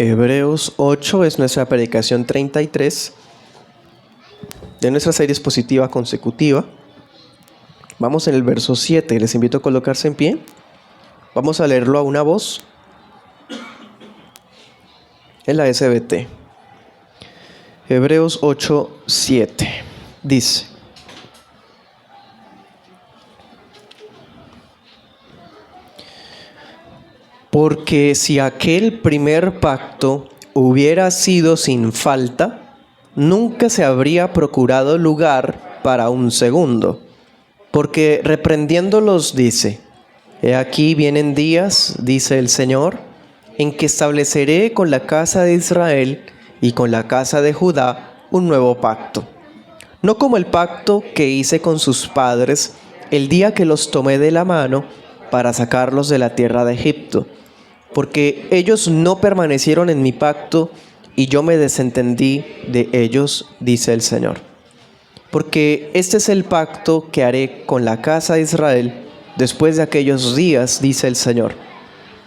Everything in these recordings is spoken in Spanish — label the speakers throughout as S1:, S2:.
S1: Hebreos 8 es nuestra predicación 33 de nuestra serie expositiva consecutiva. Vamos en el verso 7. Les invito a colocarse en pie. Vamos a leerlo a una voz en la SBT. Hebreos 8, 7. Dice: porque si aquel primer pacto hubiera sido sin falta, nunca se habría procurado lugar para un segundo. Porque reprendiéndolos dice: he aquí vienen días, dice el Señor, en que estableceré con la casa de Israel y con la casa de Judá un nuevo pacto. No como el pacto que hice con sus padres el día que los tomé de la mano para sacarlos de la tierra de Egipto, porque ellos no permanecieron en mi pacto y yo me desentendí de ellos, dice el Señor. Porque este es el pacto que haré con la casa de Israel después de aquellos días, dice el Señor.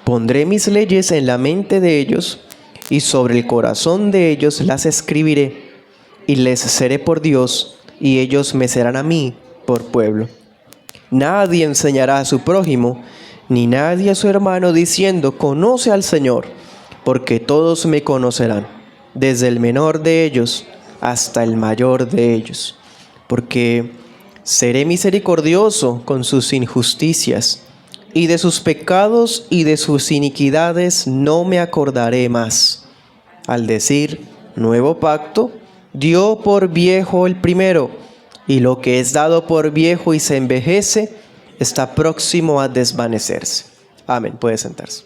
S1: Pondré mis leyes en la mente de ellos y sobre el corazón de ellos las escribiré, y les seré por Dios y ellos me serán a mí por pueblo. Nadie enseñará a su prójimo ni nadie a su hermano diciendo: conoce al Señor, porque todos me conocerán, desde el menor de ellos hasta el mayor de ellos. Porque seré misericordioso con sus injusticias, y de sus pecados y de sus iniquidades no me acordaré más. Al decir nuevo pacto, dio por viejo el primero, y lo que es dado por viejo y se envejece, está próximo a desvanecerse. Amén. Puede sentarse.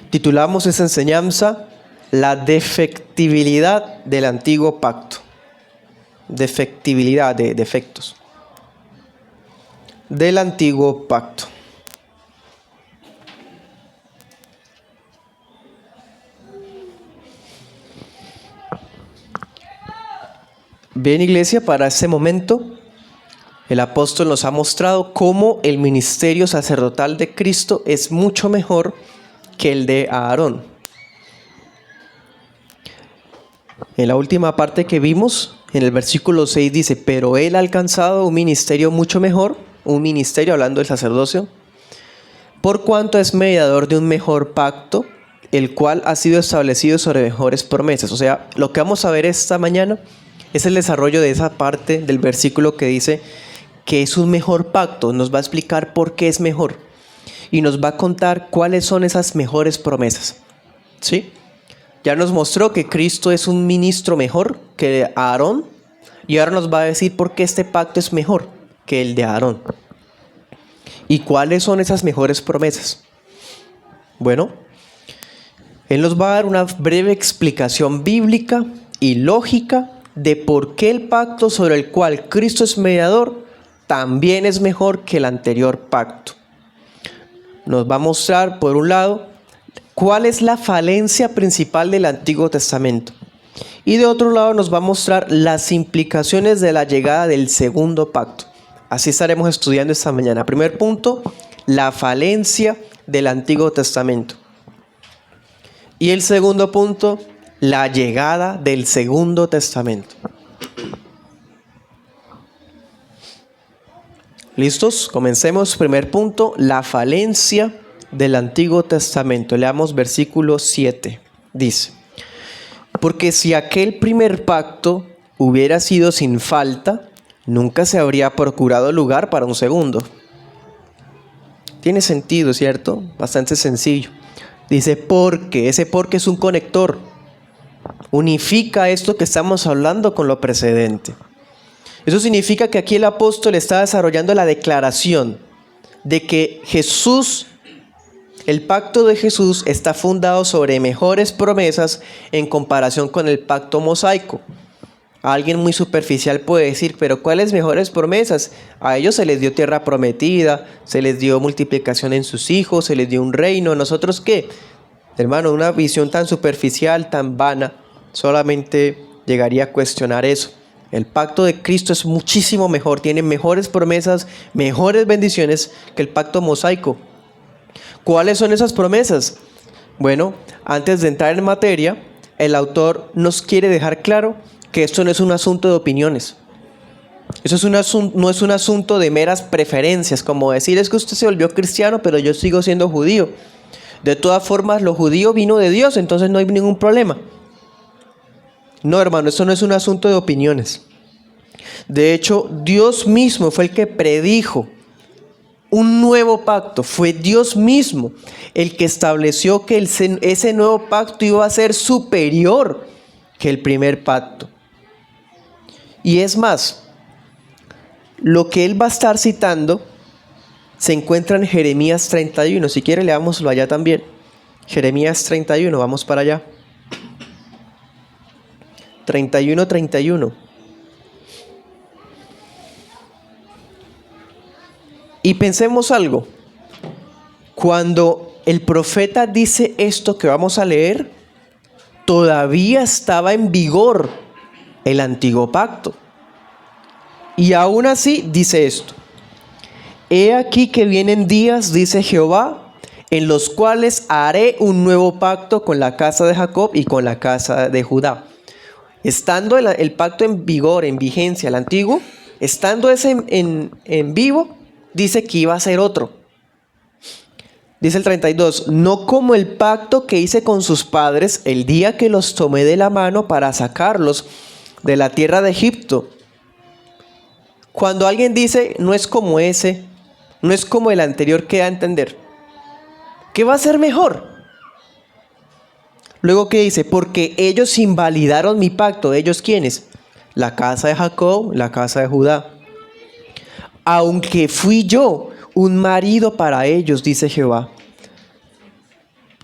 S1: Titulamos esa enseñanza La defectibilidad del antiguo pacto. Defectibilidad de defectos del antiguo pacto. Bien, iglesia, para este momento el apóstol nos ha mostrado cómo el ministerio sacerdotal de Cristo es mucho mejor que el de Aarón. En la última parte que vimos, en el versículo 6 dice: pero él ha alcanzado un ministerio mucho mejor, un ministerio hablando del sacerdocio, por cuanto es mediador de un mejor pacto, el cual ha sido establecido sobre mejores promesas. O sea, lo que vamos a ver esta mañana es el desarrollo de esa parte del versículo que dice que es un mejor pacto. Nos va a explicar por qué es mejor y nos va a contar cuáles son esas mejores promesas. ¿Sí? Ya nos mostró que Cristo es un ministro mejor que Aarón, y ahora nos va a decir por qué este pacto es mejor que el de Aarón. ¿Y cuáles son esas mejores promesas? Bueno, él nos va a dar una breve explicación bíblica y lógica de por qué el pacto sobre el cual Cristo es mediador también es mejor que el anterior pacto. Nos va a mostrar, por un lado, cuál es la falencia principal del Antiguo Testamento, y de otro lado nos va a mostrar las implicaciones de la llegada del segundo pacto. Así estaremos estudiando esta mañana. Primer punto, la falencia del Antiguo Testamento. Y el segundo punto, la llegada del segundo testamento. ¿Listos? Comencemos. Primer punto, la falencia del Antiguo Testamento. Leamos versículo 7. Dice: porque si aquel primer pacto hubiera sido sin falta, nunca se habría procurado lugar para un segundo. Tiene sentido, ¿cierto? Bastante sencillo. Dice porque. Ese porque es un conector. Unifica esto que estamos hablando con lo precedente. Eso significa que aquí el apóstol está desarrollando la declaración de que Jesús, el pacto de Jesús, está fundado sobre mejores promesas en comparación con el pacto mosaico. Alguien muy superficial puede decir: pero ¿cuáles mejores promesas? A ellos se les dio tierra prometida, se les dio multiplicación en sus hijos, se les dio un reino. ¿Nosotros qué? Hermano, una visión tan superficial, tan vana, solamente llegaría a cuestionar eso. El pacto de Cristo es muchísimo mejor, tiene mejores promesas, mejores bendiciones que el pacto mosaico. ¿Cuáles son esas promesas? Bueno, antes de entrar en materia, el autor nos quiere dejar claro que esto no es un asunto de opiniones. Eso no es un asunto de meras preferencias, como decir es que usted se volvió cristiano, pero yo sigo siendo judío. De todas formas, lo judío vino de Dios, entonces no hay ningún problema. No, hermano, eso no es un asunto de opiniones. De hecho, Dios mismo fue el que predijo un nuevo pacto. Fue Dios mismo el que estableció que ese nuevo pacto iba a ser superior que el primer pacto. Y es más, lo que él va a estar citando se encuentra en Jeremías 31. Si quiere, leámoslo allá también. Jeremías 31, vamos para allá. 31. Y pensemos algo. Cuando el profeta dice esto que vamos a leer, todavía estaba en vigor el antiguo pacto. Y aún así dice esto: he aquí que vienen días, dice Jehová, en los cuales haré un nuevo pacto con la casa de Jacob y con la casa de Judá. Estando el pacto en vigor, en vigencia, el antiguo, estando ese en vivo, dice que iba a ser otro. Dice el 32, no como el pacto que hice con sus padres el día que los tomé de la mano para sacarlos de la tierra de Egipto. Cuando alguien dice no es como ese, no es como el anterior, ¿qué da a entender? ¿Qué va a ser mejor? Luego, ¿qué dice? Porque ellos invalidaron mi pacto. ¿Ellos quiénes? La casa de Jacob, la casa de Judá. Aunque fui yo un marido para ellos, dice Jehová.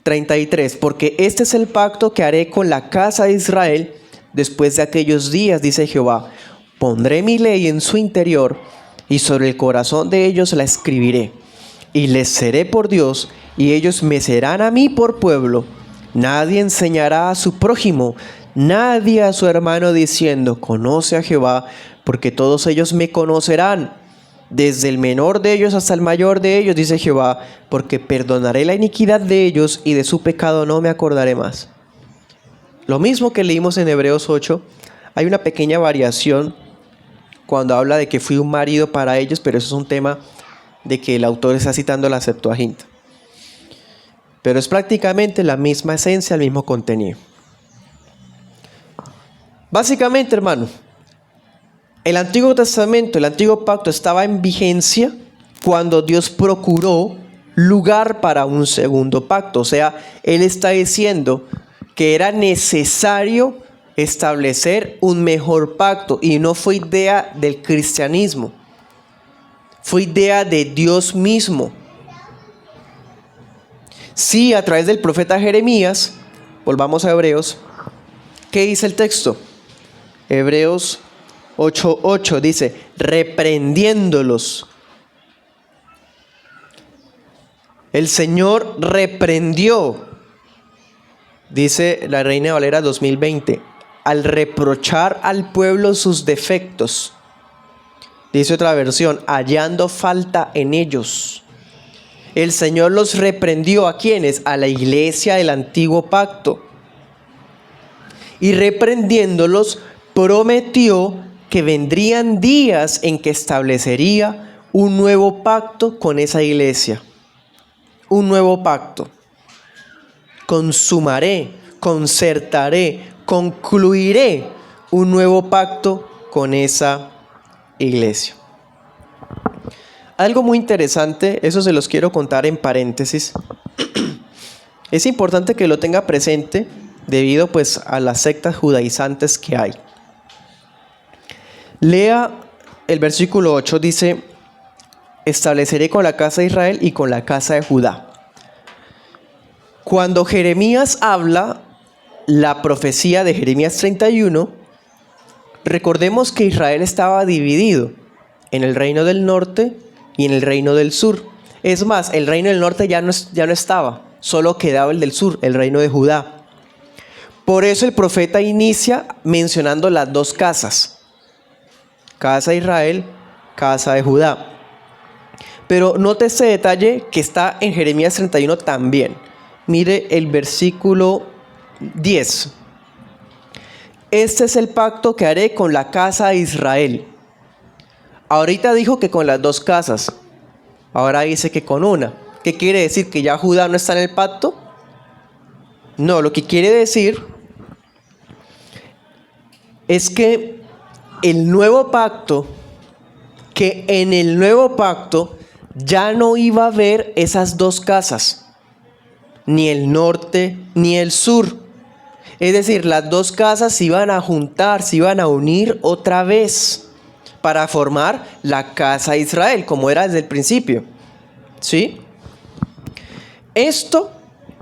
S1: 33. Porque este es el pacto que haré con la casa de Israel después de aquellos días, dice Jehová. Pondré mi ley en su interior y sobre el corazón de ellos la escribiré. Y les seré por Dios y ellos me serán a mí por pueblo. Nadie enseñará a su prójimo, nadie a su hermano diciendo, conoce a Jehová, porque todos ellos me conocerán, desde el menor de ellos hasta el mayor de ellos, dice Jehová, porque perdonaré la iniquidad de ellos y de su pecado no me acordaré más. Lo mismo que leímos en Hebreos 8, hay una pequeña variación cuando habla de que fui un marido para ellos, pero eso es un tema de que el autor está citando la Septuaginta. Pero es prácticamente la misma esencia, el mismo contenido. Básicamente, hermano, el Antiguo Testamento, el Antiguo Pacto estaba en vigencia cuando Dios procuró lugar para un segundo pacto. O sea, Él está diciendo que era necesario establecer un mejor pacto. Y no fue idea del cristianismo, fue idea de Dios mismo. Sí, a través del profeta Jeremías, volvamos a Hebreos, ¿qué dice el texto? Hebreos 8:8 dice, reprendiéndolos. El Señor reprendió, dice la Reina Valera 2020, al reprochar al pueblo sus defectos. Dice otra versión, hallando falta en ellos. El Señor los reprendió ¿a quiénes? A la iglesia del antiguo pacto. Y reprendiéndolos, prometió que vendrían días en que establecería un nuevo pacto con esa iglesia. Un nuevo pacto. Consumaré, concertaré, concluiré un nuevo pacto con esa iglesia. Algo muy interesante, eso se los quiero contar en paréntesis. Es importante que lo tenga presente debido pues a las sectas judaizantes que hay. Lea el versículo 8, dice, estableceré con la casa de Israel y con la casa de Judá. Cuando Jeremías habla la profecía de Jeremías 31, recordemos que Israel estaba dividido en el reino del norte y en el reino del sur. Es más, el reino del norte ya no estaba, solo quedaba el del sur, el reino de Judá. Por eso el profeta inicia mencionando las dos casas, casa de Israel, casa de Judá. Pero note este detalle que está en Jeremías 31 también. Mire el versículo 10. Este es el pacto que haré con la casa de Israel. Ahorita dijo que con las dos casas. Ahora dice que con una. ¿Qué quiere decir? ¿Que ya Judá no está en el pacto? No, lo que quiere decir es que el nuevo pacto, que en el nuevo pacto ya no iba a haber esas dos casas, ni el norte ni el sur. Es decir, las dos casas se iban a juntar, se iban a unir otra vez para formar la casa de Israel, como era desde el principio. ¿Sí? Esto,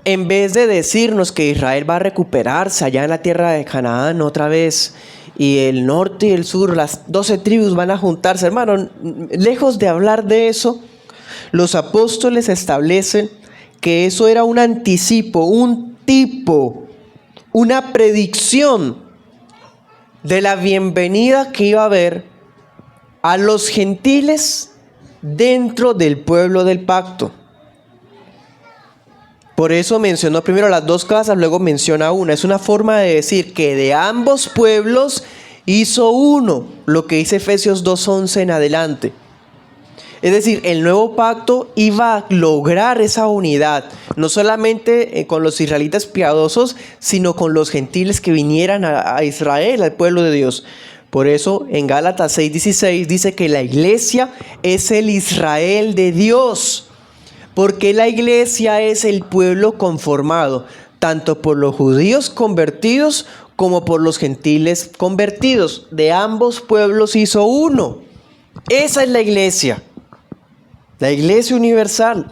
S1: en vez de decirnos que Israel va a recuperarse allá en la tierra de Canaán otra vez, y el norte y el sur, las 12 tribus van a juntarse, hermano, lejos de hablar de eso, los apóstoles establecen que eso era un anticipo, un tipo, una predicción de la bienvenida que iba a haber a los gentiles dentro del pueblo del pacto. Por eso mencionó primero las dos casas, luego menciona una. Es una forma de decir que de ambos pueblos hizo uno, lo que dice Efesios 2:11 en adelante. Es decir, el nuevo pacto iba a lograr esa unidad, no solamente con los israelitas piadosos, sino con los gentiles que vinieran a Israel, al pueblo de Dios. Por eso en Gálatas 6:16 dice que la iglesia es el Israel de Dios. Porque la iglesia es el pueblo conformado, tanto por los judíos convertidos como por los gentiles convertidos. De ambos pueblos hizo uno. Esa es la iglesia universal.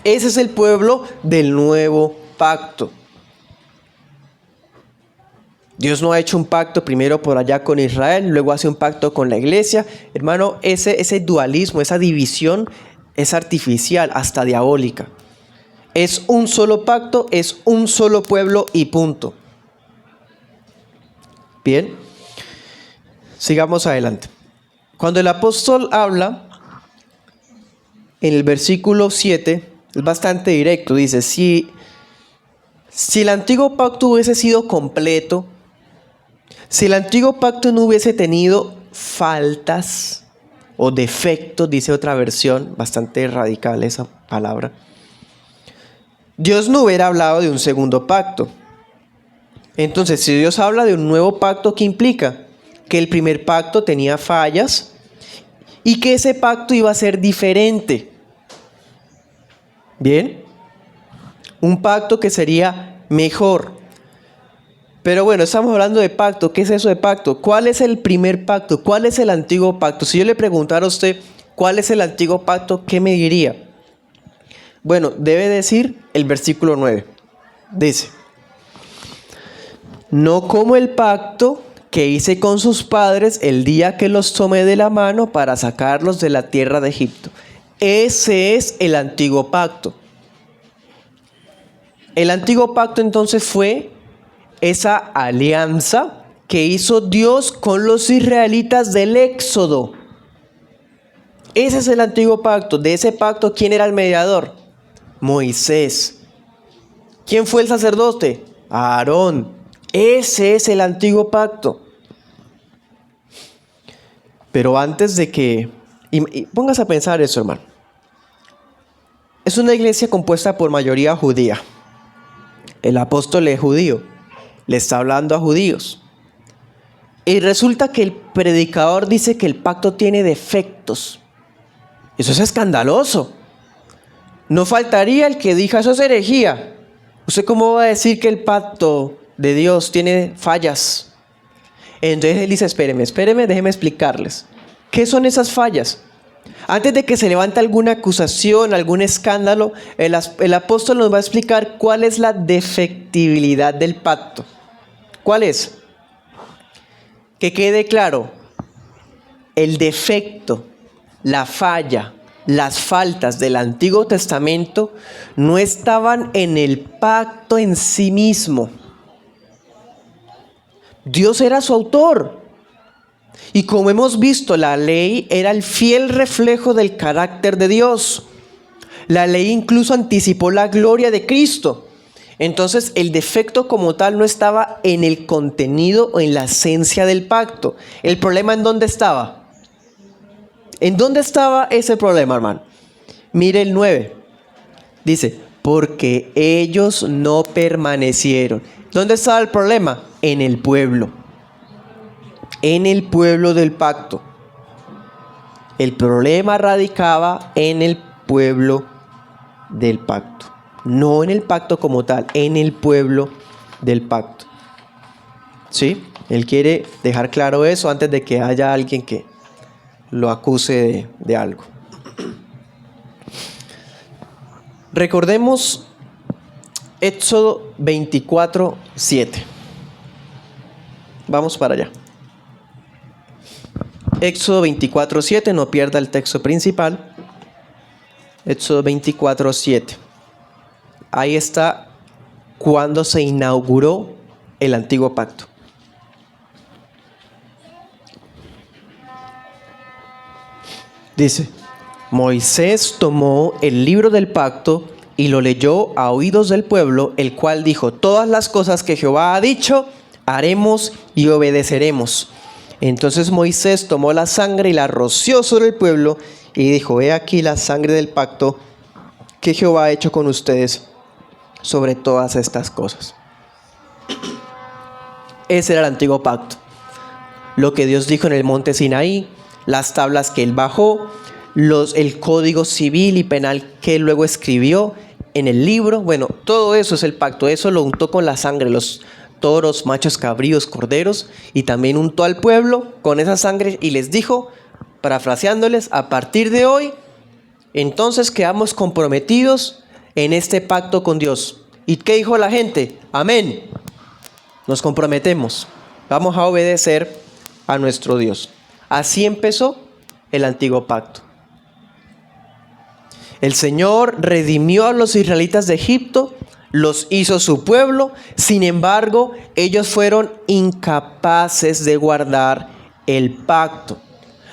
S1: Ese es el pueblo del nuevo pacto. Dios no ha hecho un pacto primero por allá con Israel, luego hace un pacto con la iglesia. Hermano, ese dualismo, esa división es artificial, hasta diabólica. Es un solo pacto, es un solo pueblo y punto. Bien, sigamos adelante. Cuando el apóstol habla, en el versículo 7, es bastante directo. Dice, si el antiguo pacto hubiese sido completo, si el antiguo pacto no hubiese tenido faltas o defectos, dice otra versión, bastante radical esa palabra, Dios no hubiera hablado de un segundo pacto. Entonces, si Dios habla de un nuevo pacto, ¿qué implica? Que el primer pacto tenía fallas y que ese pacto iba a ser diferente. Bien, un pacto que sería mejor. Pero bueno, estamos hablando de pacto. ¿Qué es eso de pacto? ¿Cuál es el primer pacto? ¿Cuál es el antiguo pacto? Si yo le preguntara a usted cuál es el antiguo pacto, ¿qué me diría? Bueno, debe decir el versículo 9. Dice, no como el pacto que hice con sus padres el día que los tomé de la mano para sacarlos de la tierra de Egipto. Ese es el antiguo pacto. El antiguo pacto entonces fue esa alianza que hizo Dios con los israelitas del Éxodo. Ese es el antiguo pacto. De ese pacto, ¿quién era el mediador? Moisés. ¿Quién fue el sacerdote? Aarón. Ese es el antiguo pacto. Pero antes de que... Y póngase a pensar eso, hermano. Es una iglesia compuesta por mayoría judía. El apóstol es judío. Le está hablando a judíos. Y resulta que el predicador dice que el pacto tiene defectos. Eso es escandaloso. No faltaría el que diga, eso es herejía. ¿Usted cómo va a decir que el pacto de Dios tiene fallas? Entonces él dice, espéreme, déjeme explicarles. ¿Qué son esas fallas? Antes de que se levante alguna acusación, algún escándalo, el apóstol nos va a explicar cuál es la defectibilidad del pacto. ¿Cuál es? Que quede claro, el defecto, la falla, las faltas del Antiguo Testamento no estaban en el pacto en sí mismo. Dios era su autor. Y como hemos visto, la ley era el fiel reflejo del carácter de Dios. La ley incluso anticipó la gloria de Cristo. Entonces el defecto como tal no estaba en el contenido o en la esencia del pacto. ¿El problema en dónde estaba? ¿En dónde estaba ese problema, hermano? Mire el 9. Dice, porque ellos no permanecieron. ¿Dónde estaba el problema? En el pueblo. En el pueblo del pacto. El problema radicaba en el pueblo del pacto. No en el pacto como tal, en el pueblo del pacto. ¿Sí? Él quiere dejar claro eso antes de que haya alguien que lo acuse de algo. Recordemos Éxodo 24:7. Vamos para allá. Éxodo 24:7, no pierda el texto principal. Éxodo 24:7. Ahí está cuando se inauguró el antiguo pacto. Dice, Moisés tomó el libro del pacto y lo leyó a oídos del pueblo, el cual dijo, todas las cosas que Jehová ha dicho, haremos y obedeceremos. Entonces Moisés tomó la sangre y la roció sobre el pueblo y dijo, he aquí la sangre del pacto que Jehová ha hecho con ustedes sobre todas estas cosas. Ese era el antiguo pacto. Lo que Dios dijo en el monte Sinaí, las tablas que él bajó, el código civil y penal que él luego escribió en el libro. Bueno, todo eso es el pacto. Eso lo untó con la sangre, los toros, machos, cabríos, corderos, y también untó al pueblo con esa sangre y les dijo, parafraseándoles, a partir de hoy, entonces quedamos comprometidos en este pacto con Dios. ¿Y qué dijo la gente? Amén. Nos comprometemos. Vamos a obedecer a nuestro Dios. Así empezó el antiguo pacto. El Señor redimió a los israelitas de Egipto, los hizo su pueblo. Sin embargo, ellos fueron incapaces de guardar el pacto,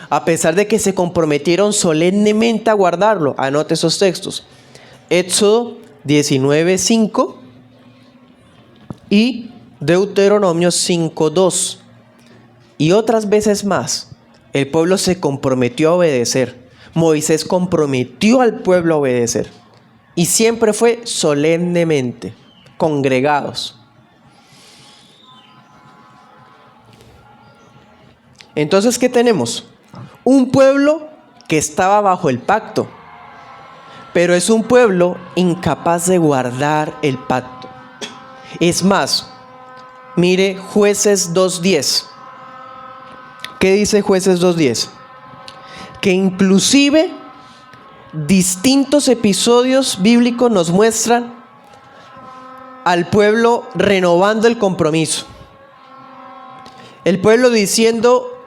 S1: a pesar de que se comprometieron solemnemente a guardarlo. Anote esos textos. Éxodo 19:5 y Deuteronomio 5:2. Y otras veces más, el pueblo se comprometió a obedecer. Moisés comprometió al pueblo a obedecer. Y siempre fue solemnemente, congregados. Entonces, ¿qué tenemos? Un pueblo que estaba bajo el pacto, pero es un pueblo incapaz de guardar el pacto. Es más, mire Jueces 2:10. ¿Qué dice Jueces 2:10? Que inclusive distintos episodios bíblicos nos muestran al pueblo renovando el compromiso. El pueblo diciendo,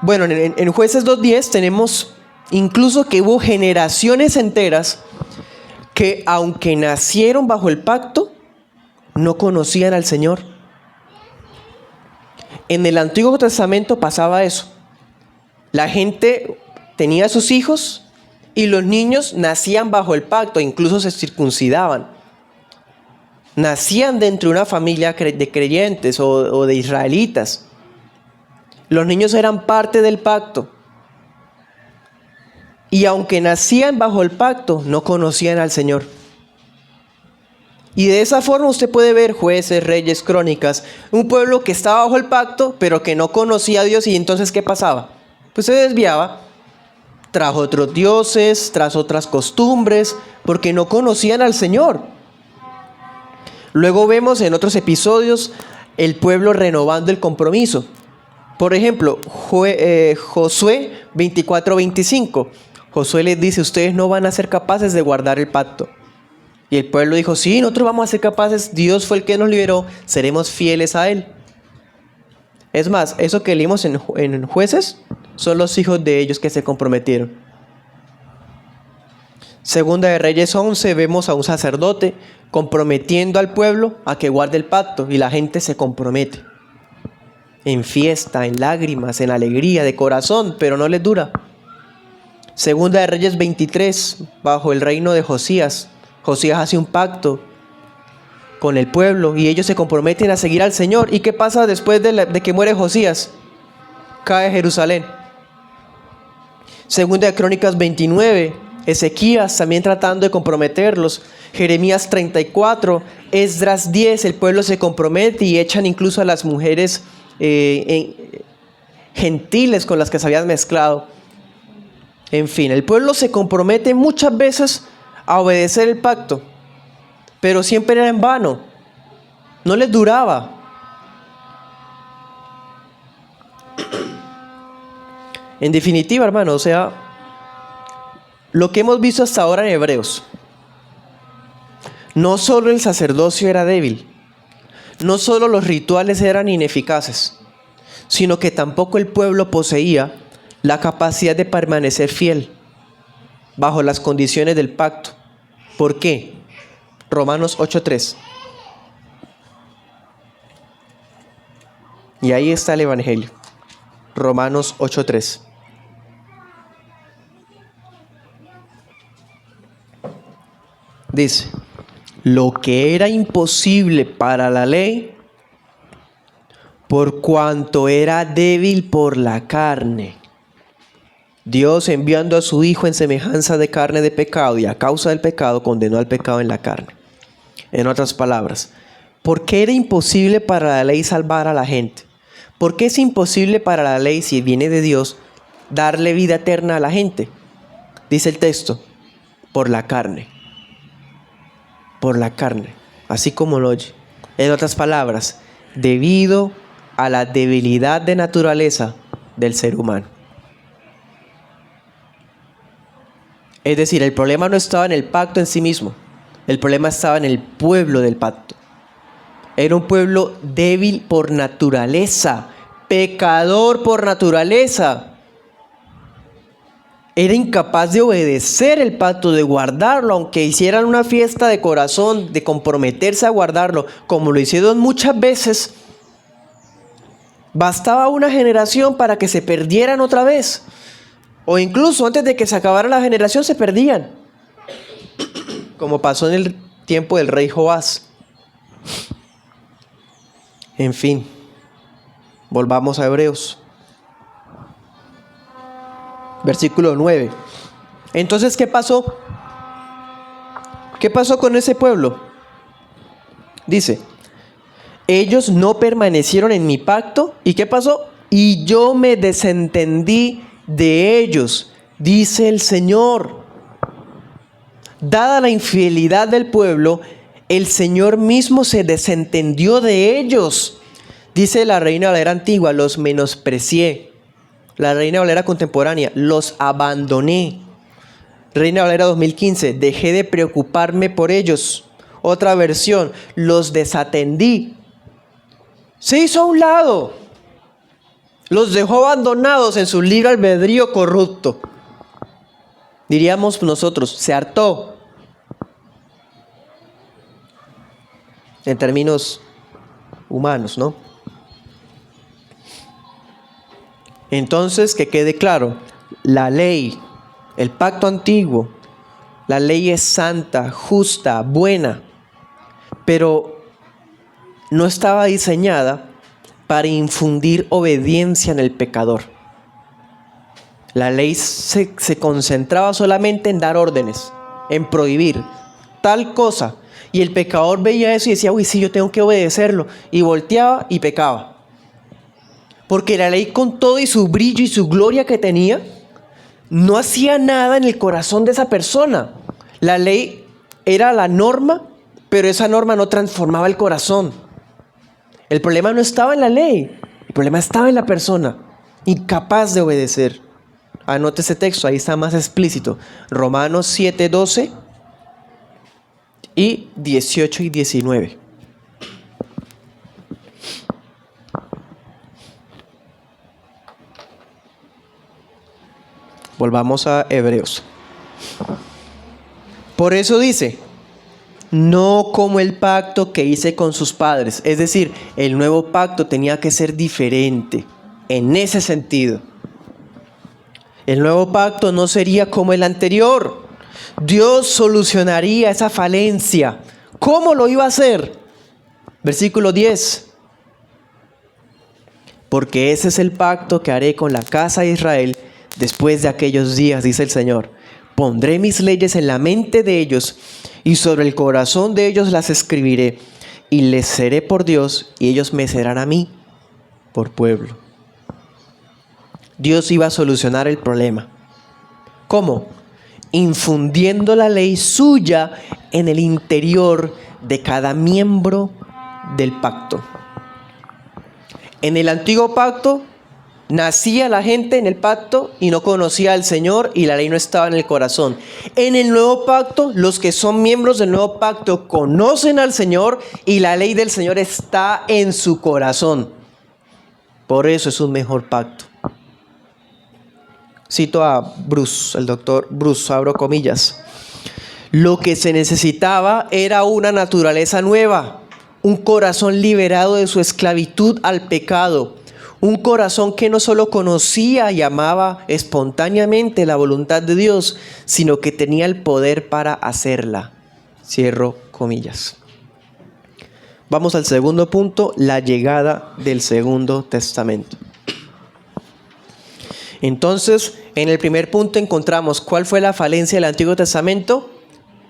S1: bueno, en Jueces 2:10 tenemos incluso que hubo generaciones enteras que aunque nacieron bajo el pacto, no conocían al Señor. En el Antiguo Testamento pasaba eso. La gente tenía sus hijos y los niños nacían bajo el pacto, incluso se circuncidaban. Nacían dentro de una familia de creyentes o de israelitas. Los niños eran parte del pacto. Y aunque nacían bajo el pacto, no conocían al Señor. Y de esa forma usted puede ver Jueces, Reyes, Crónicas, un pueblo que estaba bajo el pacto, pero que no conocía a Dios. Y entonces, ¿qué pasaba? Pues se desviaba tras otros dioses, tras otras costumbres, porque no conocían al Señor. Luego vemos en otros episodios el pueblo renovando el compromiso. Por ejemplo, Josué 24:25. Josué les dice, ustedes no van a ser capaces de guardar el pacto. Y el pueblo dijo, sí, nosotros vamos a ser capaces, Dios fue el que nos liberó, seremos fieles a Él. Es más, eso que leímos en Jueces son los hijos de ellos que se comprometieron. Segunda de Reyes 11, vemos a un sacerdote comprometiendo al pueblo a que guarde el pacto y la gente se compromete. en fiesta, en lágrimas, en alegría, de corazón, pero no les dura. Segunda de Reyes 23, bajo el reino de Josías. Josías hace un pacto con el pueblo y ellos se comprometen a seguir al Señor. ¿Y qué pasa después de que muere Josías? Cae Jerusalén. Segunda de Crónicas 29, Ezequías también tratando de comprometerlos. Jeremías 34, Esdras 10, el pueblo se compromete y echan incluso a las mujeres gentiles con las que se habían mezclado. En fin, el pueblo se compromete muchas veces a obedecer el pacto, pero siempre era en vano, no les duraba. En definitiva, hermano, o sea, lo que hemos visto hasta ahora en Hebreos, no solo el sacerdocio era débil, no solo los rituales eran ineficaces, sino que tampoco el pueblo poseía la capacidad de permanecer fiel bajo las condiciones del pacto. ¿Por qué? Romanos 8:3. Y ahí está el Evangelio. Romanos 8:3. Dice, lo que era imposible para la ley, por cuanto era débil por la carne, Dios, enviando a su Hijo en semejanza de carne de pecado y a causa del pecado, condenó al pecado en la carne. En otras palabras, ¿por qué era imposible para la ley salvar a la gente? ¿Por qué es imposible para la ley, si viene de Dios, darle vida eterna a la gente? Dice el texto, por la carne. Por la carne, así como lo oye. En otras palabras, debido a la debilidad de naturaleza del ser humano. Es decir, el problema no estaba en el pacto en sí mismo. El problema estaba en el pueblo del pacto. Era un pueblo débil por naturaleza, pecador por naturaleza. Era incapaz de obedecer el pacto, de guardarlo, aunque hicieran una fiesta de corazón, de comprometerse a guardarlo, como lo hicieron muchas veces. Bastaba una generación para que se perdieran otra vez. O incluso antes de que se acabara la generación se perdían. Como pasó en el tiempo del rey Joás. En fin, volvamos a Hebreos. Versículo 9. Entonces, ¿qué pasó? ¿Qué pasó con ese pueblo? Dice, ellos no permanecieron en mi pacto. ¿Y qué pasó? Y yo me desentendí de ellos, dice el Señor. Dada la infidelidad del pueblo, el Señor mismo se desentendió de ellos. Dice la Reina Valera antigua, los menosprecié. La Reina Valera contemporánea, los abandoné. Reina Valera 2015, dejé de preocuparme por ellos. Otra versión, los desatendí. Se hizo a un lado. Los dejó abandonados en su libre albedrío corrupto. Diríamos nosotros, se hartó. En términos humanos, ¿no? Entonces, que quede claro, la ley, el pacto antiguo, la ley es santa, justa, buena, pero no estaba diseñada para infundir obediencia en el pecador. La ley se concentraba solamente en dar órdenes, en prohibir tal cosa. Y el pecador veía eso y decía, uy, sí, yo tengo que obedecerlo. Y volteaba y pecaba. Porque la ley, con todo y su brillo y su gloria que tenía, no hacía nada en el corazón de esa persona. La ley era la norma, pero esa norma no transformaba el corazón. El problema no estaba en la ley, el problema estaba en la persona, incapaz de obedecer. Anote ese texto, ahí está más explícito. Romanos 7:12 y 18 y 19. Volvamos a Hebreos. Por eso dice, no como el pacto que hice con sus padres. Es decir, el nuevo pacto tenía que ser diferente en ese sentido. El nuevo pacto no sería como el anterior. Dios solucionaría esa falencia. ¿Cómo lo iba a hacer? Versículo 10. Porque ese es el pacto que haré con la casa de Israel después de aquellos días, dice el Señor. Pondré mis leyes en la mente de ellos y sobre el corazón de ellos las escribiré. Y les seré por Dios y ellos me serán a mí por pueblo. Dios iba a solucionar el problema. ¿Cómo? Infundiendo la ley suya en el interior de cada miembro del pacto. En el antiguo pacto, nacía la gente en el pacto y no conocía al Señor y la ley no estaba en el corazón. En el nuevo pacto, los que son miembros del nuevo pacto conocen al Señor y la ley del Señor está en su corazón. Por eso es un mejor pacto. Cito a Bruce, el doctor Bruce, abro comillas. Lo que se necesitaba era una naturaleza nueva, un corazón liberado de su esclavitud al pecado, un corazón que no solo conocía y amaba espontáneamente la voluntad de Dios, sino que tenía el poder para hacerla. Cierro comillas. Vamos al segundo punto, la llegada del Segundo Testamento. Entonces, en el primer punto encontramos cuál fue la falencia del Antiguo Testamento.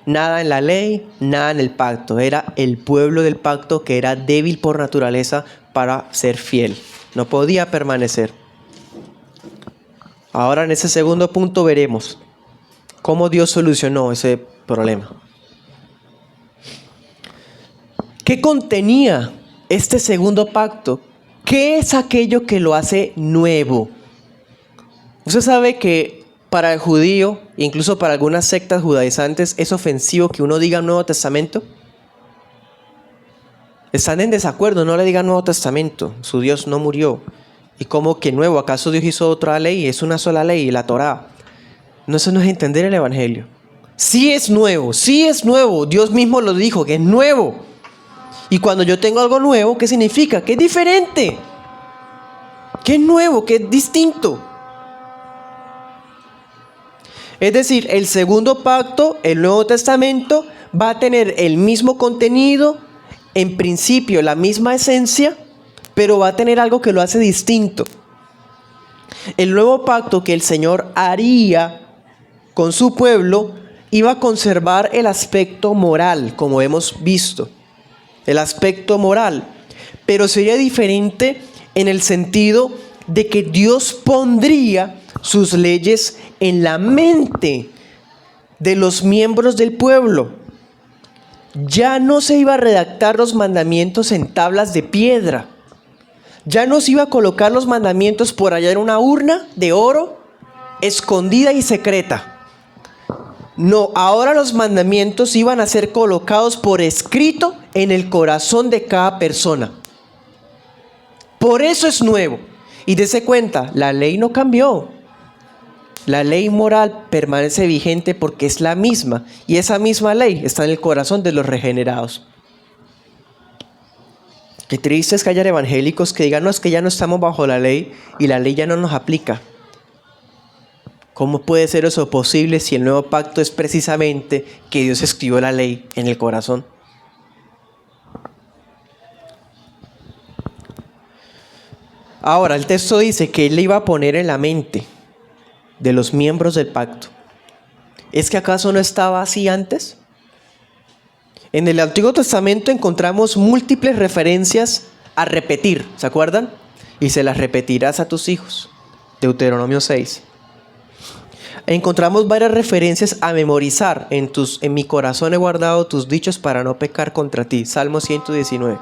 S1: Nada en la ley, nada en el pacto. Era el pueblo del pacto que era débil por naturaleza para ser fiel. No podía permanecer. Ahora en ese segundo punto veremos cómo Dios solucionó ese problema. ¿Qué contenía este segundo pacto? ¿Qué es aquello que lo hace nuevo? Usted sabe que para el judío, incluso para algunas sectas judaizantes, es ofensivo que uno diga Nuevo Testamento. Están en desacuerdo, no le digan Nuevo Testamento, su Dios no murió. ¿Y cómo que nuevo? ¿Acaso Dios hizo otra ley? Es una sola ley, la Torá. No, eso no es entender el Evangelio. Sí es nuevo, Dios mismo lo dijo, que es nuevo. Y cuando yo tengo algo nuevo, ¿qué significa? Que es diferente, que es nuevo, que es distinto. Es decir, el segundo pacto, el Nuevo Testamento, va a tener el mismo contenido, en principio la misma esencia, pero va a tener algo que lo hace distinto. El nuevo pacto que el Señor haría con su pueblo iba a conservar el aspecto moral, como hemos visto, el aspecto moral, pero sería diferente en el sentido de que Dios pondría sus leyes en la mente de los miembros del pueblo. Ya no se iba a redactar los mandamientos en tablas de piedra. Ya no se iba a colocar los mandamientos por allá en una urna de oro, escondida y secreta. No, ahora los mandamientos iban a ser colocados por escrito en el corazón de cada persona. Por eso es nuevo. Y dése cuenta, la ley no cambió. La ley moral permanece vigente porque es la misma. Y esa misma ley está en el corazón de los regenerados. Qué triste es que haya evangélicos que digan, no, es que ya no estamos bajo la ley y la ley ya no nos aplica. ¿Cómo puede ser eso posible si el nuevo pacto es precisamente que Dios escribió la ley en el corazón? Ahora, el texto dice que Él le iba a poner en la mente de los miembros del pacto. ¿Es que acaso no estaba así antes? En el Antiguo Testamento encontramos múltiples referencias a repetir, ¿se acuerdan? Y se las repetirás a tus hijos. Deuteronomio 6. Encontramos varias referencias a memorizar. En mi corazón he guardado tus dichos para no pecar contra ti. Salmo 119.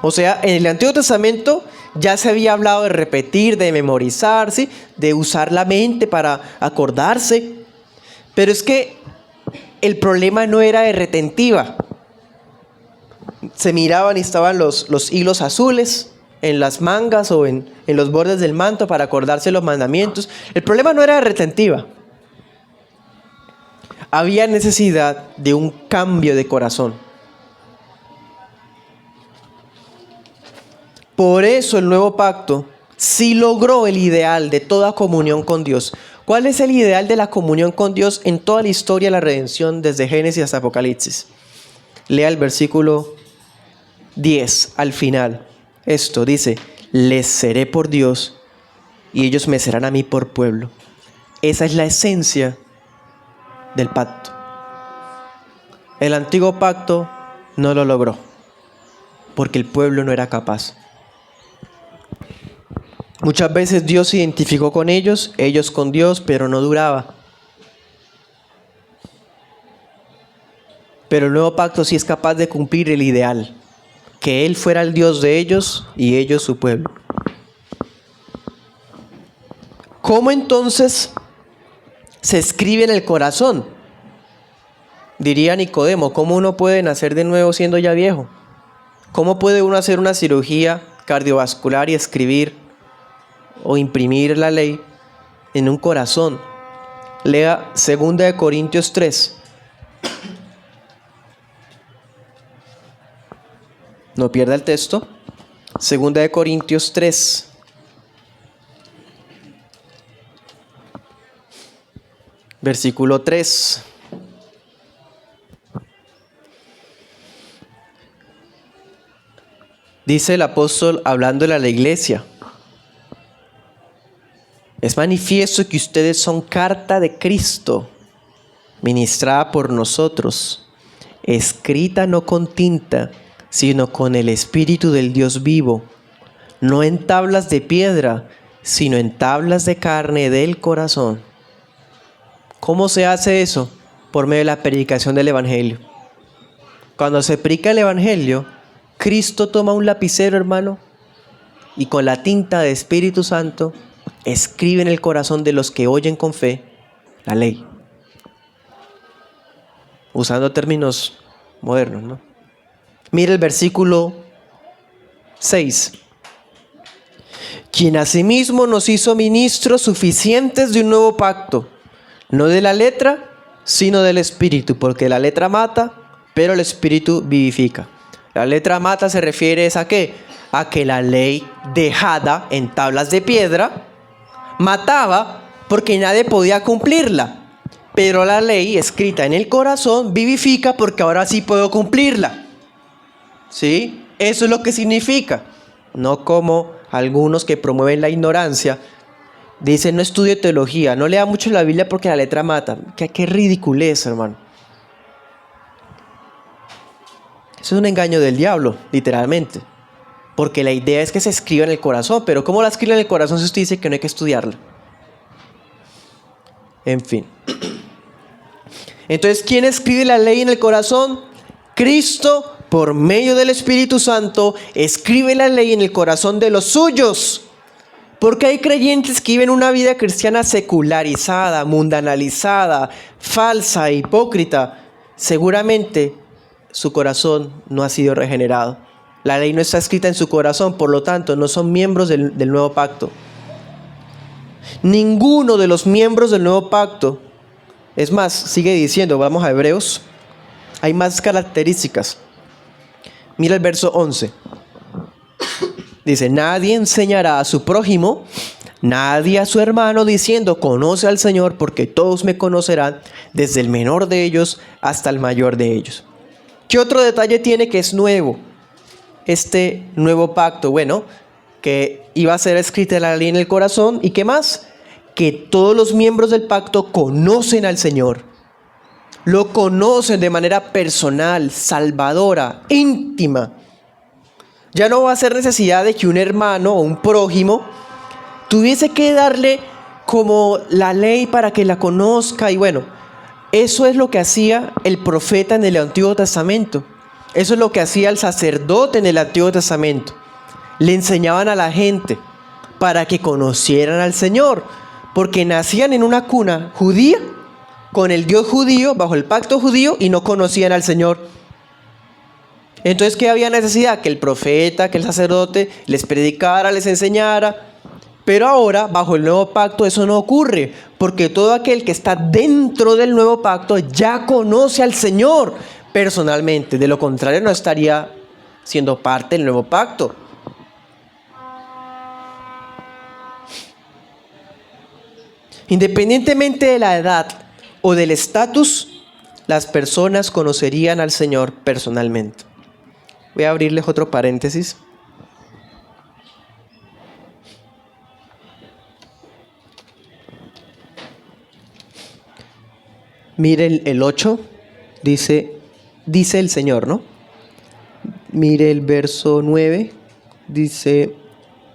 S1: O sea, en el Antiguo Testamento ya se había hablado de repetir, de memorizar, ¿sí? De usar la mente para acordarse. Pero es que el problema no era de retentiva. Se miraban y estaban los hilos azules en las mangas o en los bordes del manto para acordarse los mandamientos. El problema no era de retentiva. Había necesidad de un cambio de corazón. Por eso el nuevo pacto sí logró el ideal de toda comunión con Dios. ¿Cuál es el ideal de la comunión con Dios en toda la historia de la redención desde Génesis hasta Apocalipsis? Lea el versículo 10 al final. Esto dice: les seré por Dios y ellos me serán a mí por pueblo. Esa es la esencia del pacto. El antiguo pacto no lo logró porque el pueblo no era capaz. Muchas veces Dios se identificó con ellos con Dios, pero no duraba. Pero el nuevo pacto sí es capaz de cumplir el ideal, que Él fuera el Dios de ellos y ellos su pueblo. ¿Cómo entonces se escribe en el corazón? Diría Nicodemo, ¿cómo uno puede nacer de nuevo siendo ya viejo? ¿Cómo puede uno hacer una cirugía cardiovascular y escribir o imprimir la ley en un corazón? Lea 2 Corintios 3. No pierda el texto. 2 Corintios 3. Versículo 3. Dice el apóstol hablándole a la iglesia: es manifiesto que ustedes son carta de Cristo, ministrada por nosotros, escrita no con tinta, sino con el Espíritu del Dios vivo, no en tablas de piedra, sino en tablas de carne del corazón. ¿Cómo se hace eso? Por medio de la predicación del Evangelio. Cuando se predica el Evangelio, Cristo toma un lapicero, hermano, y con la tinta de Espíritu Santo escribe en el corazón de los que oyen con fe la ley. Usando términos modernos, ¿no? Mira el versículo 6. Quien asimismo nos hizo ministros suficientes de un nuevo pacto, no de la letra, sino del Espíritu, porque la letra mata, pero el Espíritu vivifica. La letra mata se refiere ¿a qué? A que la ley dejada en tablas de piedra mataba porque nadie podía cumplirla. Pero la ley escrita en el corazón vivifica porque ahora sí puedo cumplirla. ¿Sí? Eso es lo que significa. No como algunos que promueven la ignorancia. Dicen: no estudie teología, no lea mucho la Biblia porque la letra mata. Qué ridiculez, hermano. Eso es un engaño del diablo, literalmente. Porque la idea es que se escriba en el corazón. Pero ¿cómo la escribe en el corazón si usted dice que no hay que estudiarla? En fin. Entonces, ¿quién escribe la ley en el corazón? Cristo, por medio del Espíritu Santo, escribe la ley en el corazón de los suyos. Porque hay creyentes que viven una vida cristiana secularizada, mundanalizada, falsa, hipócrita. Seguramente su corazón no ha sido regenerado. La ley no está escrita en su corazón, por lo tanto, no son miembros del nuevo pacto. Ninguno de los miembros del nuevo pacto, es más, sigue diciendo, vamos a Hebreos, hay más características. Mira el verso 11. Dice: nadie enseñará a su prójimo, nadie a su hermano, diciendo: conoce al Señor, porque todos me conocerán, desde el menor de ellos hasta el mayor de ellos. ¿Qué otro detalle tiene que es nuevo? Este nuevo pacto, bueno, que iba a ser escrita la ley en el corazón. ¿Y qué más? Que todos los miembros del pacto conocen al Señor. Lo conocen de manera personal, salvadora, íntima. Ya no va a ser necesidad de que un hermano o un prójimo tuviese que darle como la ley para que la conozca. Y bueno, eso es lo que hacía el profeta en el Antiguo Testamento. Eso es lo que hacía el sacerdote en el Antiguo Testamento. Le enseñaban a la gente para que conocieran al Señor, porque nacían en una cuna judía, con el Dios judío, bajo el pacto judío, y no conocían al Señor. Entonces, ¿qué había necesidad? Que el profeta, que el sacerdote les predicara, les enseñara. Pero ahora, bajo el nuevo pacto, eso no ocurre, porque todo aquel que está dentro del nuevo pacto ya conoce al Señor personalmente. De lo contrario, no estaría siendo parte del nuevo pacto. Independientemente de la edad o del estatus, las personas conocerían al Señor personalmente. Voy a abrirles otro paréntesis. Mire el 8, dice el Señor, ¿no? Mire el verso 9, dice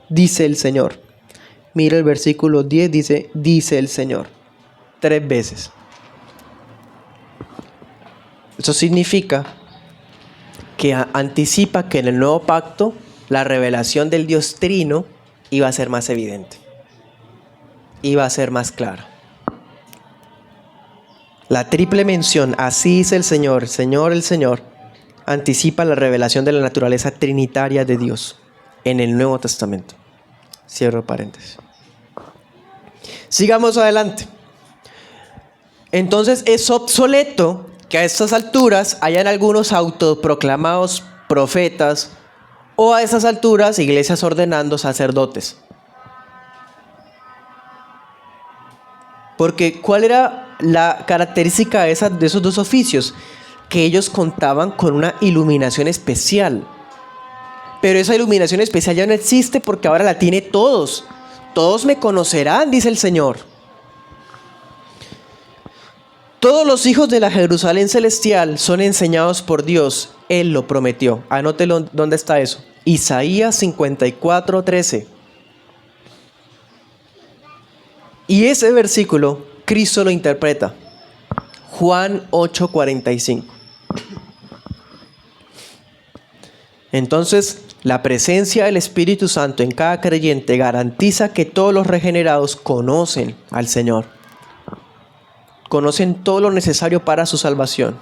S1: el Señor. Mire el versículo 10, dice el Señor. 3 veces. Eso significa que anticipa que en el nuevo pacto la revelación del Dios Trino iba a ser más evidente. Iba a ser más clara. La triple mención, así dice el Señor, el Señor, anticipa la revelación de la naturaleza trinitaria de Dios en el Nuevo Testamento. Cierro paréntesis. Sigamos adelante. Entonces es obsoleto que a estas alturas hayan algunos autoproclamados profetas o a esas alturas iglesias ordenando sacerdotes. Porque ¿cuál era la característica de esos dos oficios? Que ellos contaban con una iluminación especial. Pero esa iluminación especial ya no existe porque ahora la tiene todos. Todos me conocerán, dice el Señor. Todos los hijos de la Jerusalén celestial son enseñados por Dios. Él lo prometió. Anótelo, ¿dónde está eso? Isaías 54:13. Y ese versículo, Cristo lo interpreta. Juan 8:45. Entonces, la presencia del Espíritu Santo en cada creyente garantiza que todos los regenerados conocen al Señor. Conocen todo lo necesario para su salvación.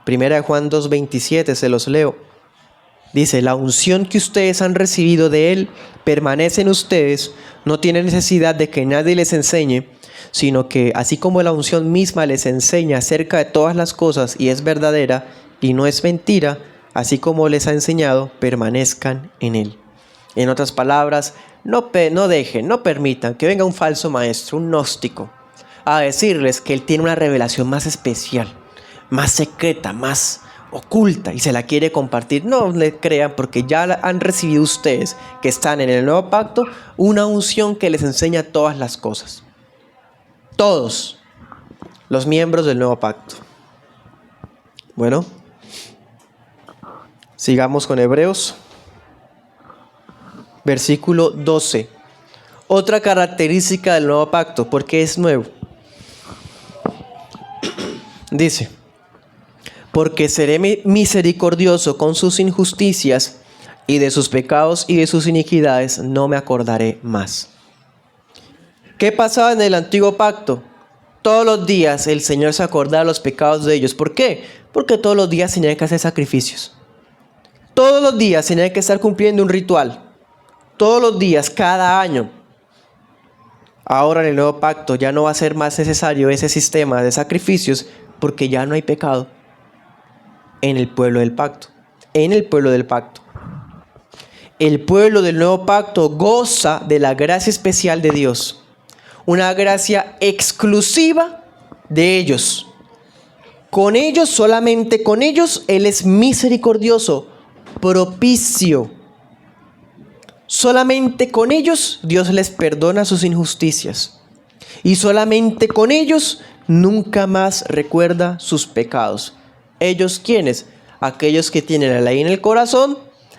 S1: Primera de Juan 2:27, se los leo. Dice, la unción que ustedes han recibido de Él permanece en ustedes, no tiene necesidad de que nadie les enseñe, sino que así como la unción misma les enseña acerca de todas las cosas y es verdadera y no es mentira, así como les ha enseñado, permanezcan en Él. En otras palabras, no permitan que venga un falso maestro, un gnóstico, a decirles que Él tiene una revelación más especial, más secreta, más oculta y se la quiere compartir. No le crean, porque ya han recibido ustedes que están en el nuevo pacto una unción que les enseña todas las cosas. Todos los miembros del nuevo pacto. Bueno, sigamos con Hebreos. Versículo 12. Otra característica del nuevo pacto, porque es nuevo. Dice, porque seré misericordioso con sus injusticias y de sus pecados y de sus iniquidades no me acordaré más. ¿Qué pasaba en el antiguo pacto? Todos los días el Señor se acordaba de los pecados de ellos. ¿Por qué? Porque todos los días tenían que hacer sacrificios. Todos los días tenían que estar cumpliendo un ritual. Todos los días, cada año. Ahora en el nuevo pacto ya no va a ser más necesario ese sistema de sacrificios porque ya no hay pecado en el pueblo del pacto. En el pueblo del pacto. El pueblo del nuevo pacto goza de la gracia especial de Dios. Una gracia exclusiva de ellos. Con ellos, solamente con ellos, Él es misericordioso, propicio. Solamente con ellos Dios les perdona sus injusticias. Y solamente con ellos nunca más recuerda sus pecados. ¿Ellos quiénes? Aquellos que tienen la ley en el corazón,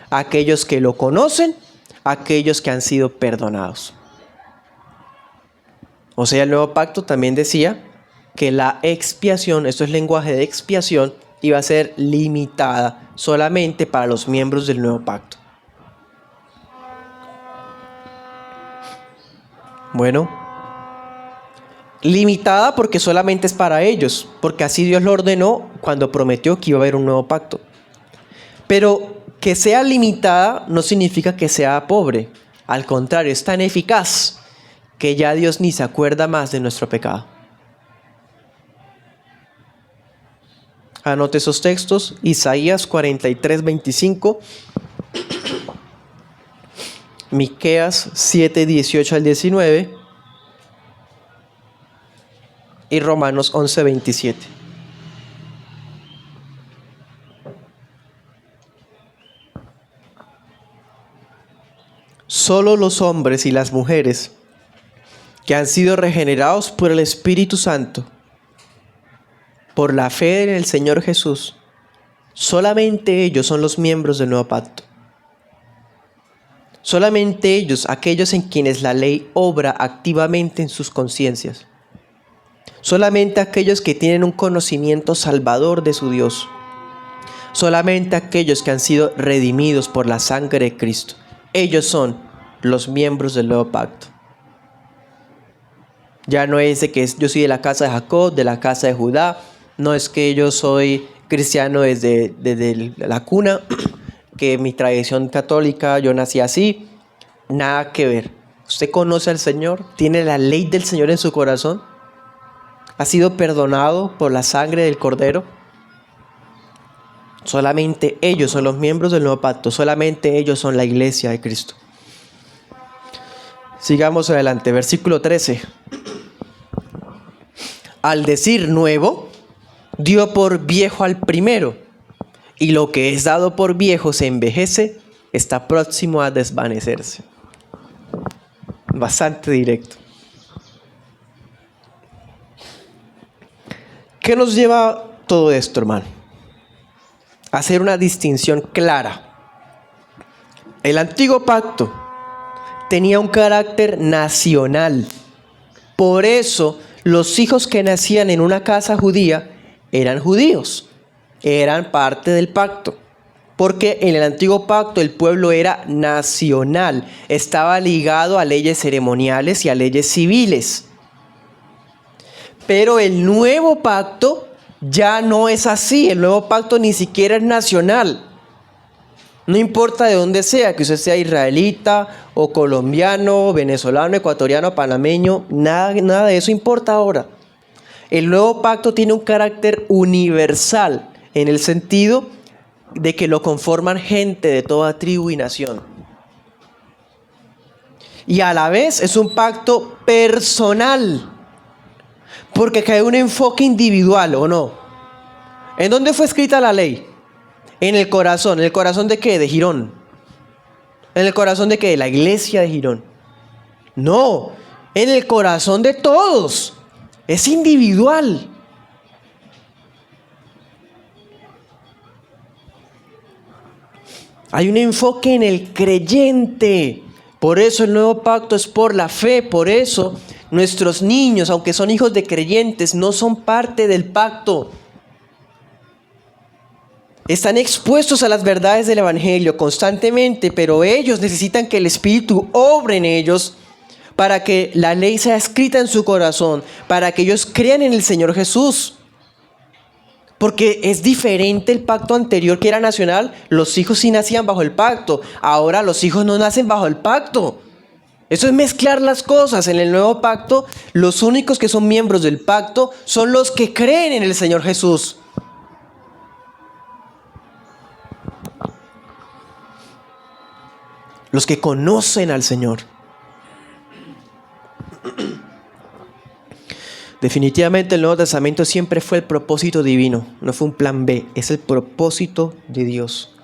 S1: aquellos que lo conocen, aquellos que han sido perdonados. O sea, el nuevo pacto también decía que la expiación, esto es lenguaje de expiación, iba a ser limitada solamente para los miembros del nuevo pacto. Bueno, limitada porque solamente es para ellos, porque así Dios lo ordenó cuando prometió que iba a haber un nuevo pacto. Pero que sea limitada no significa que sea pobre. Al contrario, es tan eficaz que ya Dios ni se acuerda más de nuestro pecado. Anote esos textos: Isaías 43, 25, Miqueas 7, 18 al 19 y Romanos 11, 27. Solo los hombres y las mujeres que han sido regenerados por el Espíritu Santo, por la fe en el Señor Jesús, solamente ellos son los miembros del nuevo pacto. Solamente ellos, aquellos en quienes la ley obra activamente en sus conciencias. Solamente aquellos que tienen un conocimiento salvador de su Dios. Solamente aquellos que han sido redimidos por la sangre de Cristo. Ellos son los miembros del nuevo pacto. Ya no es de que yo soy de la casa de Jacob, de la casa de Judá. No es que yo soy cristiano desde la cuna, que mi tradición católica, yo nací así. Nada que ver. Usted conoce al Señor, tiene la ley del Señor en su corazón. Ha sido perdonado por la sangre del Cordero. Solamente ellos son los miembros del nuevo pacto. Solamente ellos son la iglesia de Cristo. Sigamos adelante. Versículo 13. Al decir nuevo, dio por viejo al primero. Y lo que es dado por viejo se envejece, está próximo a desvanecerse. Bastante directo. ¿Qué nos lleva todo esto, hermano? A hacer una distinción clara. El antiguo pacto tenía un carácter nacional. Por eso, los hijos que nacían en una casa judía eran judíos. Eran parte del pacto. Porque en el antiguo pacto el pueblo era nacional. Estaba ligado a leyes ceremoniales y a leyes civiles. Pero el nuevo pacto ya no es así. El nuevo pacto ni siquiera es nacional. No importa de dónde sea, que usted sea israelita o colombiano, venezolano, ecuatoriano, panameño, nada de eso importa ahora. El nuevo pacto tiene un carácter universal en el sentido de que lo conforman gente de toda tribu y nación. Y a la vez es un pacto personal. Porque acá hay un enfoque individual, ¿o no? ¿En dónde fue escrita la ley? En el corazón. ¿En el corazón de qué? De Girón. ¿En el corazón de qué? De la iglesia de Girón. No, en el corazón de todos. Es individual. Hay un enfoque en el creyente. Por eso el nuevo pacto es por la fe. Por eso nuestros niños, aunque son hijos de creyentes, no son parte del pacto. Están expuestos a las verdades del Evangelio constantemente, pero ellos necesitan que el Espíritu obre en ellos para que la ley sea escrita en su corazón, para que ellos crean en el Señor Jesús. Porque es diferente el pacto anterior que era nacional. Los hijos sí nacían bajo el pacto. Ahora los hijos no nacen bajo el pacto. Eso es mezclar las cosas. En el nuevo pacto, los únicos que son miembros del pacto son los que creen en el Señor Jesús. Los que conocen al Señor. Definitivamente el Nuevo Testamento siempre fue el propósito divino, no fue un plan B, es el propósito de Dios.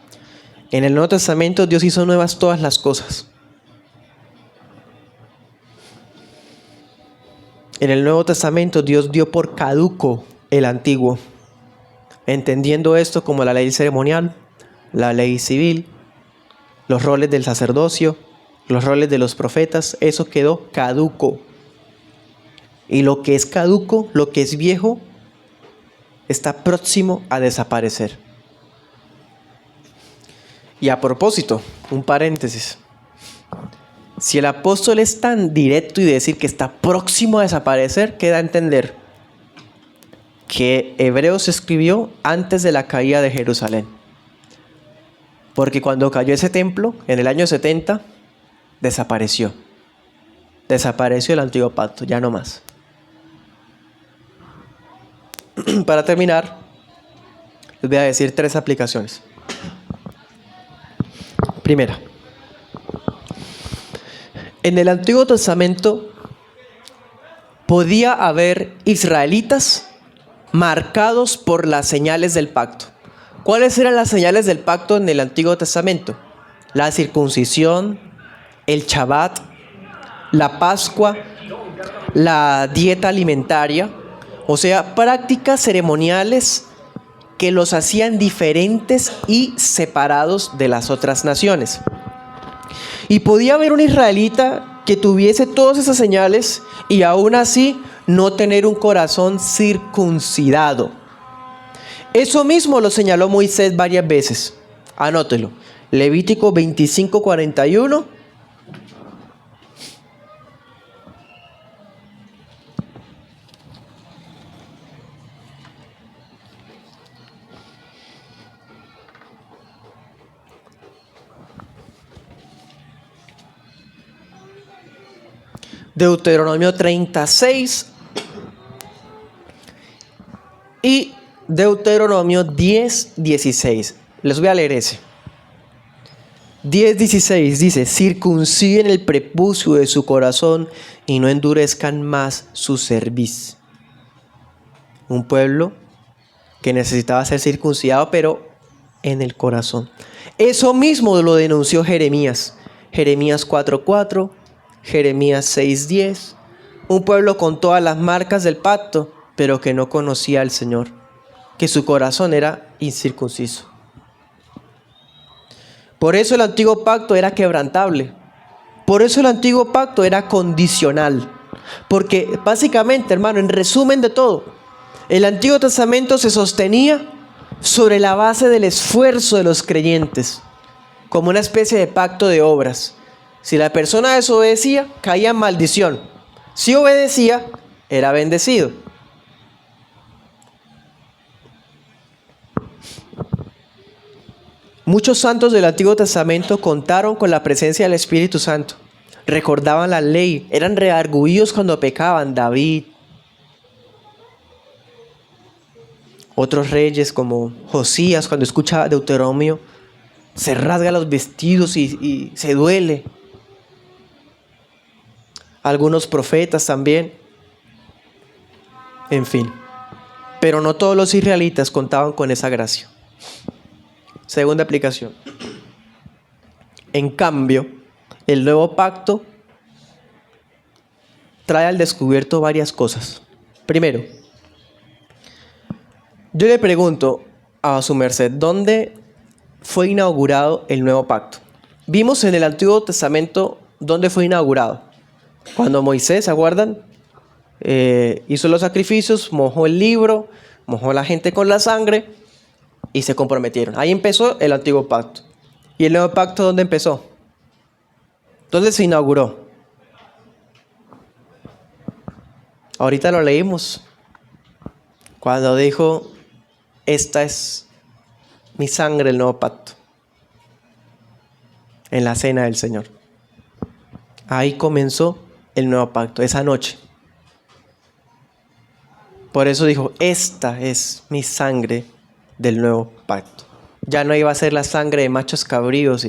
S1: En el Nuevo Testamento Dios hizo nuevas todas las cosas. En el Nuevo Testamento Dios dio por caduco el antiguo, entendiendo esto como la ley ceremonial, la ley civil, los roles del sacerdocio, los roles de los profetas, eso quedó caduco. Y lo que es caduco, lo que es viejo, está próximo a desaparecer. Y a propósito, un paréntesis. Si el apóstol es tan directo y decir que está próximo a desaparecer, queda a entender que Hebreos se escribió antes de la caída de Jerusalén. Porque cuando cayó ese templo, en el año 70, desapareció. Desapareció el antiguo pacto, ya no más. Para terminar, les voy a decir 3 aplicaciones. Primera, en el Antiguo Testamento podía haber israelitas marcados por las señales del pacto. ¿Cuáles eran las señales del pacto en el Antiguo Testamento? La circuncisión, el Shabbat, la Pascua, la dieta alimentaria, o sea, prácticas ceremoniales que los hacían diferentes y separados de las otras naciones. Y podía haber un israelita que tuviese todas esas señales y aún así no tener un corazón circuncidado. Eso mismo lo señaló Moisés varias veces. Anótelo. Levítico 25:41. Deuteronomio 36 y Deuteronomio 10:16. Les voy a leer ese. 10:16 dice: circunciden el prepucio de su corazón y no endurezcan más su cerviz. Un pueblo que necesitaba ser circuncidado, pero en el corazón. Eso mismo lo denunció Jeremías. Jeremías 4:4, Jeremías 6:10. Un pueblo con todas las marcas del pacto, pero que no conocía al Señor, que su corazón era incircunciso. Por eso el antiguo pacto era quebrantable. Por eso el antiguo pacto era condicional. Porque básicamente, hermano, en resumen de todo, el Antiguo Testamento se sostenía sobre la base del esfuerzo de los creyentes, como una especie de pacto de obras. Si la persona desobedecía, caía en maldición. Si obedecía, era bendecido. Muchos santos del Antiguo Testamento contaron con la presencia del Espíritu Santo. Recordaban la ley, eran redargüidos cuando pecaban. David, otros reyes como Josías, cuando escucha Deuteronomio, se rasga los vestidos y se duele. Algunos profetas también. En fin. Pero no todos los israelitas contaban con esa gracia. Segunda aplicación. En cambio, el nuevo pacto trae al descubierto varias cosas. Primero, yo le pregunto a su merced, ¿dónde fue inaugurado el nuevo pacto? Vimos en el Antiguo Testamento dónde fue inaugurado. Cuando Moisés, ¿se acuerdan? Hizo los sacrificios, mojó el libro, mojó a la gente con la sangre y se comprometieron. Ahí empezó el antiguo pacto. ¿Y el nuevo pacto dónde empezó? ¿Dónde se inauguró? Ahorita lo leímos. Cuando dijo, esta es mi sangre, el nuevo pacto. En la cena del Señor. Ahí comenzó el nuevo pacto, esa noche. Por eso dijo, esta es mi sangre del nuevo pacto. Ya no iba a ser la sangre de machos cabríos,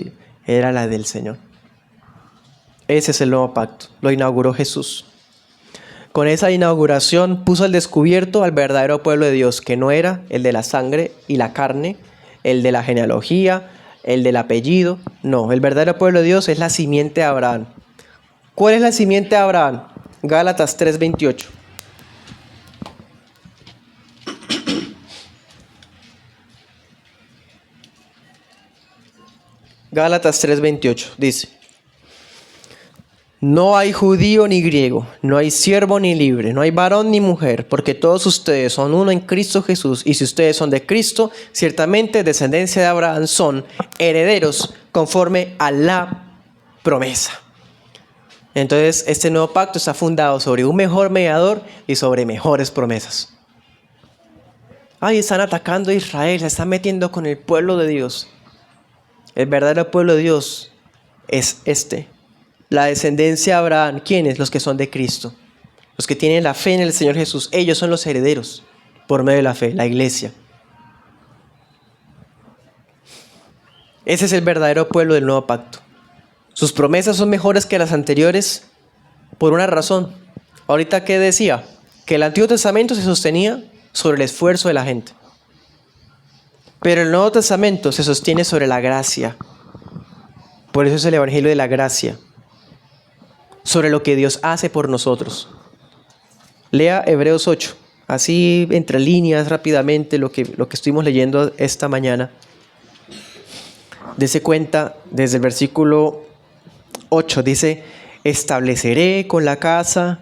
S1: era la del Señor. Ese es el nuevo pacto, lo inauguró Jesús. Con esa inauguración puso al descubierto al verdadero pueblo de Dios, que no era el de la sangre y la carne, el de la genealogía, el del apellido. No, el verdadero pueblo de Dios es la simiente de Abraham. ¿Cuál es la simiente de Abraham? Gálatas 3:28. Gálatas 3:28 dice: no hay judío ni griego, no hay siervo ni libre, no hay varón ni mujer, porque todos ustedes son uno en Cristo Jesús, y si ustedes son de Cristo, ciertamente descendencia de Abraham, son herederos conforme a la promesa. Entonces, este nuevo pacto está fundado sobre un mejor mediador y sobre mejores promesas. Ay, están atacando a Israel, se están metiendo con el pueblo de Dios. El verdadero pueblo de Dios es este. la descendencia de Abraham. ¿Quiénes? Los que son de Cristo. Los que tienen la fe en el Señor Jesús. Ellos son los herederos por medio de la fe, la iglesia. Ese es el verdadero pueblo del nuevo pacto. Sus promesas son mejores que las anteriores por una razón. Ahorita, ¿qué decía? Que el Antiguo Testamento se sostenía sobre el esfuerzo de la gente. Pero el Nuevo Testamento se sostiene sobre la gracia. Por eso es el Evangelio de la gracia. Sobre lo que Dios hace por nosotros. Lea Hebreos 8. Así, entre líneas, rápidamente, lo que estuvimos leyendo esta mañana. Dese cuenta, desde el versículo 8, dice, estableceré con la casa.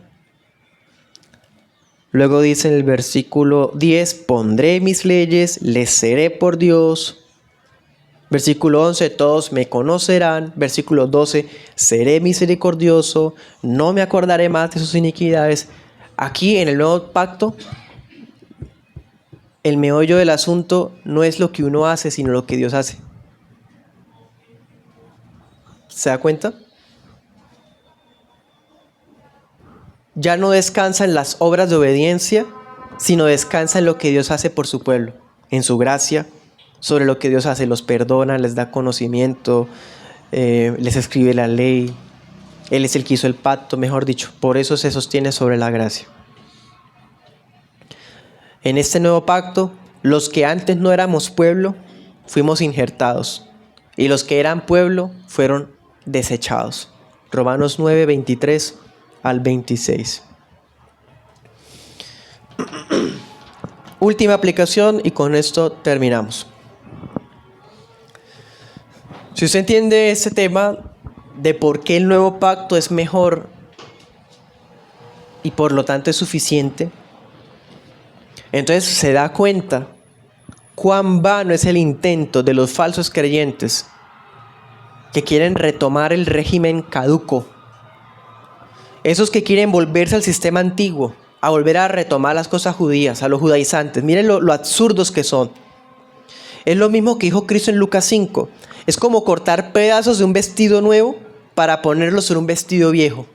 S1: Luego dice en el versículo 10, pondré mis leyes, les seré por Dios. Versículo 11, todos me conocerán. Versículo 12, seré misericordioso, no me acordaré más de sus iniquidades. Aquí en el nuevo pacto, el meollo del asunto no es lo que uno hace, sino lo que Dios hace. ¿Se da cuenta? Ya no descansa en las obras de obediencia, sino descansa en lo que Dios hace por su pueblo, en su gracia, sobre lo que Dios hace, los perdona, les da conocimiento, les escribe la ley. Él es el que hizo el pacto, mejor dicho, por eso se sostiene sobre la gracia. En este nuevo pacto, los que antes no éramos pueblo, fuimos injertados, y los que eran pueblo fueron desechados. Romanos 9, 23 al 26. Última aplicación y con esto terminamos. Si usted entiende este tema de por qué el nuevo pacto es mejor y por lo tanto es suficiente, entonces se da cuenta cuán vano es el intento de los falsos creyentes que quieren retomar el régimen caduco. Esos que quieren volverse al sistema antiguo, a volver a retomar las cosas judías, a los judaizantes. Miren lo absurdos que son. Es lo mismo que dijo Cristo en Lucas 5. Es como cortar pedazos de un vestido nuevo para ponerlos sobre un vestido viejo.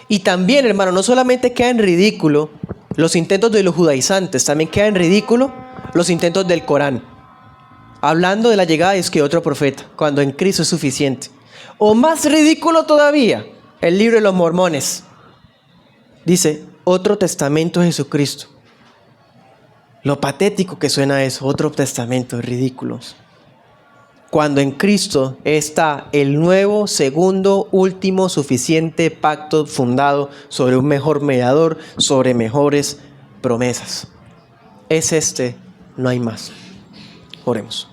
S1: Y también, hermano, no solamente queda en ridículo los intentos de los judaizantes, también queda en ridículo los intentos del Corán. Hablando de la llegada de que otro profeta, cuando en Cristo es suficiente. O más ridículo todavía, el libro de los mormones. Dice, otro testamento de Jesucristo. Lo patético que suena eso, otro testamento, ridículos. Cuando en Cristo está el nuevo, segundo, último, suficiente pacto fundado sobre un mejor mediador, sobre mejores promesas. Es este, no hay más. Oremos.